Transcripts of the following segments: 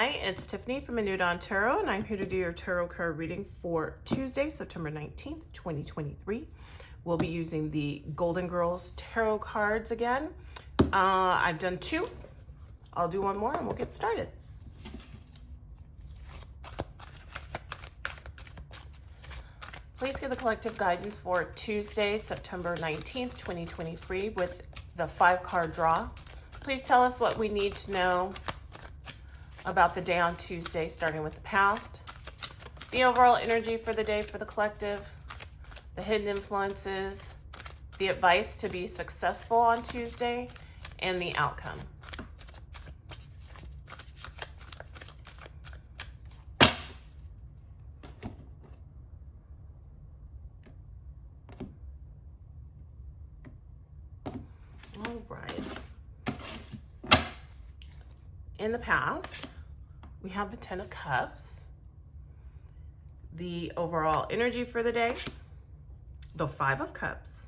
Hi, it's Tiffany from A New Dawn Tarot, and I'm here to do your tarot card reading for Tuesday, September 19th, 2023. We'll be using the Golden Girls Tarot cards again. I've done two. I'll do one more and we'll get started. Please give the collective guidance for Tuesday, September 19th, 2023 with the 5-card draw. Please tell us what we need to know about the day on Tuesday, starting with the past, the overall energy for the day for the collective, the hidden influences, the advice to be successful on Tuesday, and the outcome. All right. In the past, we have the 10 of Cups, the overall energy for the day, the 5 of Cups,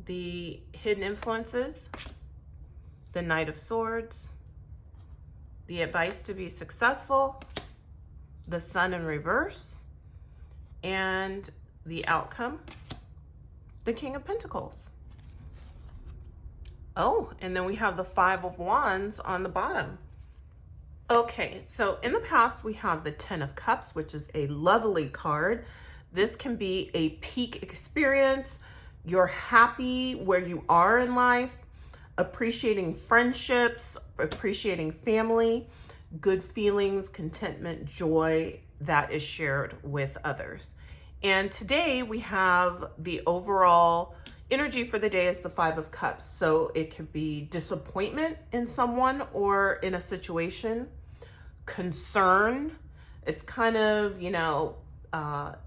the hidden influences, the Knight of Swords, the advice to be successful, the Sun in reverse, and the outcome, the King of Pentacles. Oh, and then we have the 5 of Wands on the bottom. Okay, so in the past, we have the 10 of Cups, which is a lovely card. This can be a peak experience. You're happy where you are in life, appreciating friendships, appreciating family, good feelings, contentment, joy that is shared with others. And today we have the overall energy for the day is the 5 of Cups. So it could be disappointment in someone or in a situation, concern. It's kind of,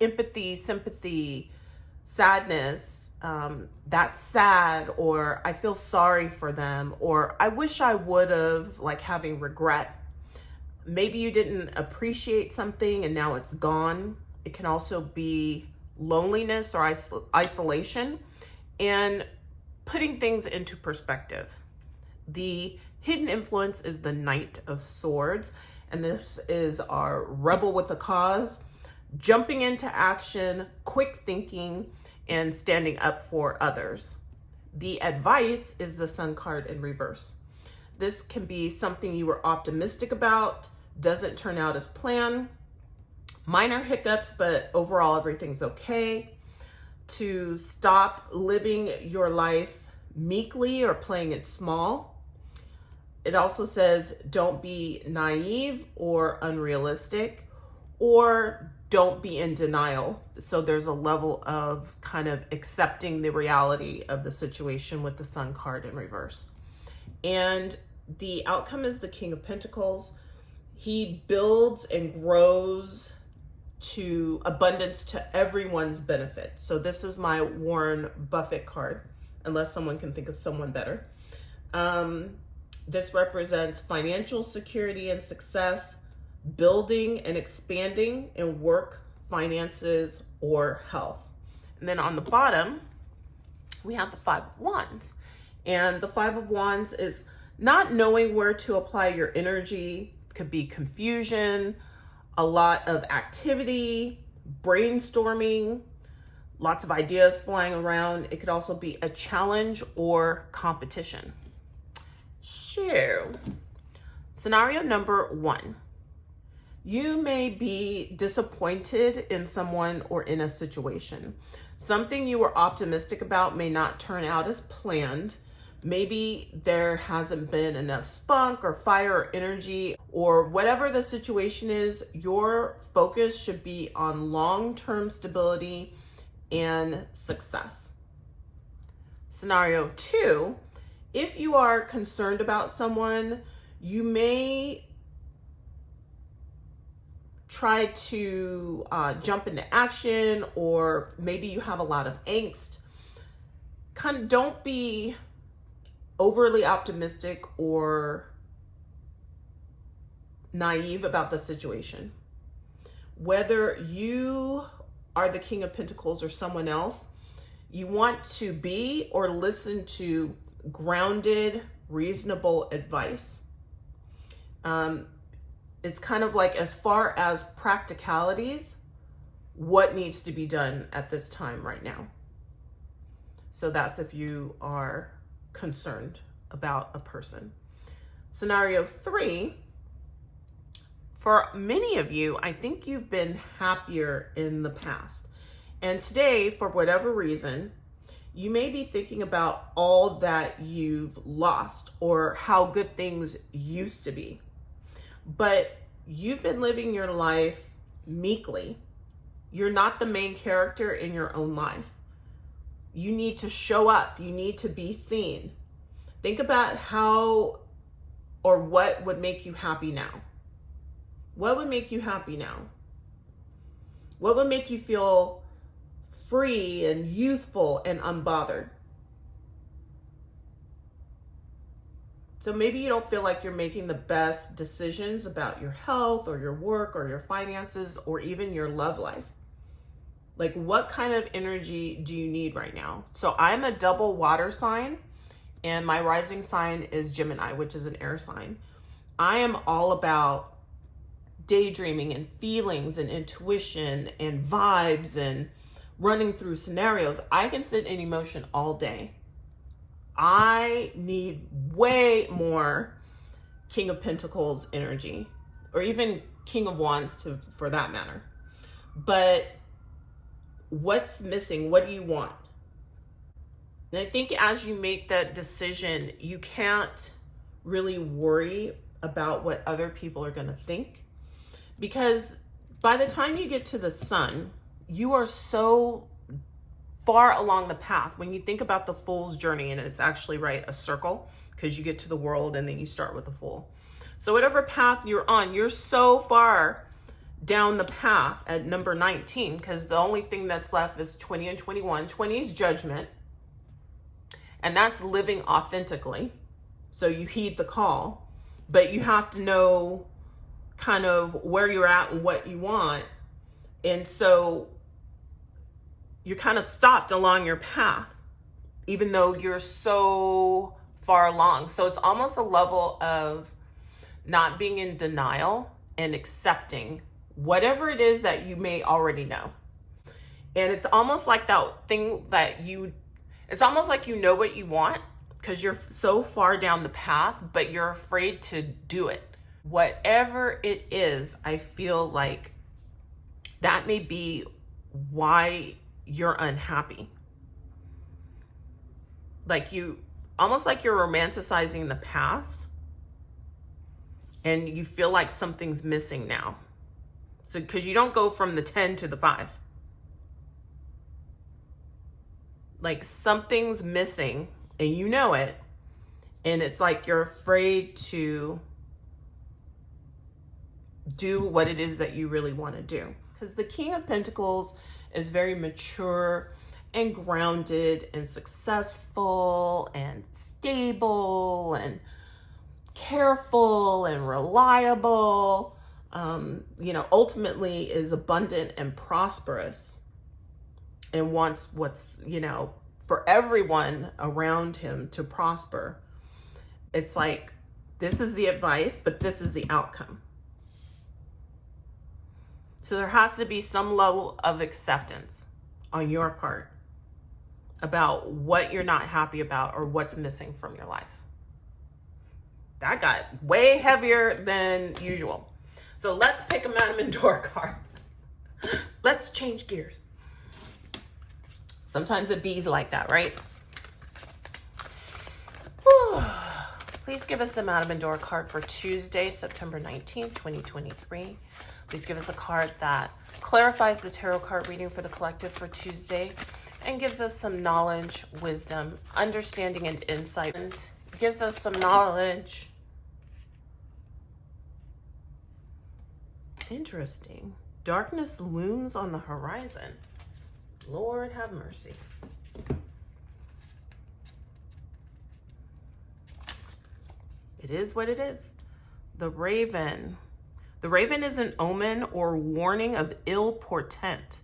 empathy, sympathy, sadness. That's sad, or I feel sorry for them, or I wish I would have, like having regret. Maybe you didn't appreciate something and now it's gone. It can also be loneliness or isolation. And putting things into perspective. The hidden influence is the Knight of Swords, and this is our rebel with a cause, jumping into action, quick thinking, and standing up for others. The advice is the Sun card in reverse. This can be something you were optimistic about, doesn't turn out as planned, minor hiccups, but overall everything's okay. To stop living your life meekly or playing it small. It also says don't be naive or unrealistic, or don't be in denial. So there's a level of kind of accepting the reality of the situation with the Sun card in reverse. And the outcome is the King of Pentacles. He builds and grows to abundance to everyone's benefit. So this is my Warren Buffett card, unless someone can think of someone better. This represents financial security and success, building and expanding in work, finances, or health. And then on the bottom, we have the 5 of Wands. And the 5 of Wands is not knowing where to apply your energy. It could be confusion, a lot of activity, brainstorming, lots of ideas flying around. It could also be a challenge or competition. So, scenario number 1. You may be disappointed in someone or in a situation. Something you were optimistic about may not turn out as planned. Maybe there hasn't been enough spunk or fire or energy, or whatever the situation is, your focus should be on long-term stability and success. Scenario 2, if you are concerned about someone, you may try to jump into action, or maybe you have a lot of angst. Don't be overly optimistic or naive about the situation. Whether you are the King of Pentacles or someone else, you want to be or listen to grounded, reasonable advice. It's kind of like, as far as practicalities, what needs to be done at this time right now. So that's if you are concerned about a person. Scenario 3, for many of you, I think you've been happier in the past. And today, for whatever reason, you may be thinking about all that you've lost or how good things used to be. But you've been living your life meekly. You're not the main character in your own life. You need to show up. You need to be seen. Think about how or what would make you happy now. What would make you happy now? What would make you feel free and youthful and unbothered? So maybe you don't feel like you're making the best decisions about your health or your work or your finances or even your love life. Like, what kind of energy do you need right now? So I'm a double water sign, and my rising sign is Gemini, which is an air sign. I am all about daydreaming and feelings and intuition and vibes and running through scenarios. I can sit in emotion all day. I need way more King of Pentacles energy, or even King of Wands for that matter. But what's missing? What do you want? And I think as you make that decision, you can't really worry about what other people are going to think, because by the time you get to the sun, you are so far along the path. When you think about the fool's journey, and it's actually, right, a circle, because you get to the world and then you start with the fool. So whatever path you're on, you're so far down the path at number 19, because the only thing that's left is 20 and 21. 20 is judgment, and that's living authentically. So you heed the call, but you have to know kind of where you're at and what you want. And so you're kind of stopped along your path, even though you're so far along. So it's almost a level of not being in denial and accepting whatever it is that you may already know. And it's almost like that thing that it's almost like you know what you want because you're so far down the path, but you're afraid to do it. Whatever it is, I feel like that may be why you're unhappy. Like almost like you're romanticizing the past and you feel like something's missing now. So, because you don't go from the 10 to the 5. Like something's missing and you know it. And it's like you're afraid to do what it is that you really want to do. Because the King of Pentacles is very mature and grounded and successful and stable and careful and reliable. Ultimately is abundant and prosperous and wants what's, for everyone around him to prosper. It's like, this is the advice, but this is the outcome. So there has to be some level of acceptance on your part about what you're not happy about or what's missing from your life. That got way heavier than usual. So let's pick a Madame Endor card. Let's change gears. Sometimes it bees like that, right? Whew. Please give us the Madame Endor card for Tuesday, September 19th, 2023. Please give us a card that clarifies the tarot card reading for the collective for Tuesday and gives us some knowledge, wisdom, understanding, and insight. And gives us some knowledge. Interesting. Darkness looms on the horizon. Lord have mercy. It is what it is. The Raven. The Raven is an omen or warning of ill portent.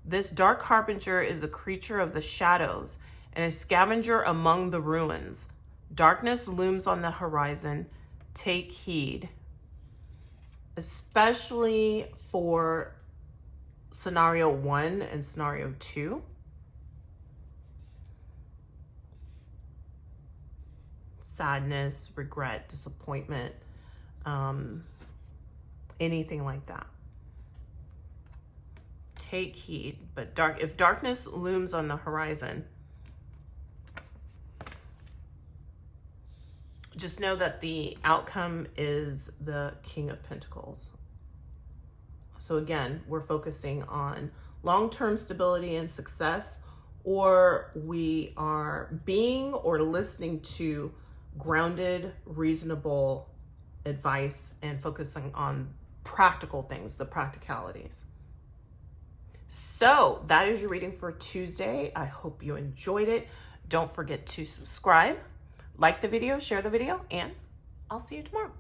This dark harbinger is a creature of the shadows and a scavenger among the ruins. Darkness looms on the horizon. Take heed. especially for scenario 1 and scenario 2. Sadness, regret, disappointment, anything like that. Take heed, but if darkness looms on the horizon, just know that the outcome is the King of Pentacles. So again, we're focusing on long-term stability and success, or we are being or listening to grounded, reasonable advice and focusing on practical things, the practicalities. So that is your reading for Tuesday. I hope you enjoyed it. Don't forget to subscribe, like the video, share the video, and I'll see you tomorrow.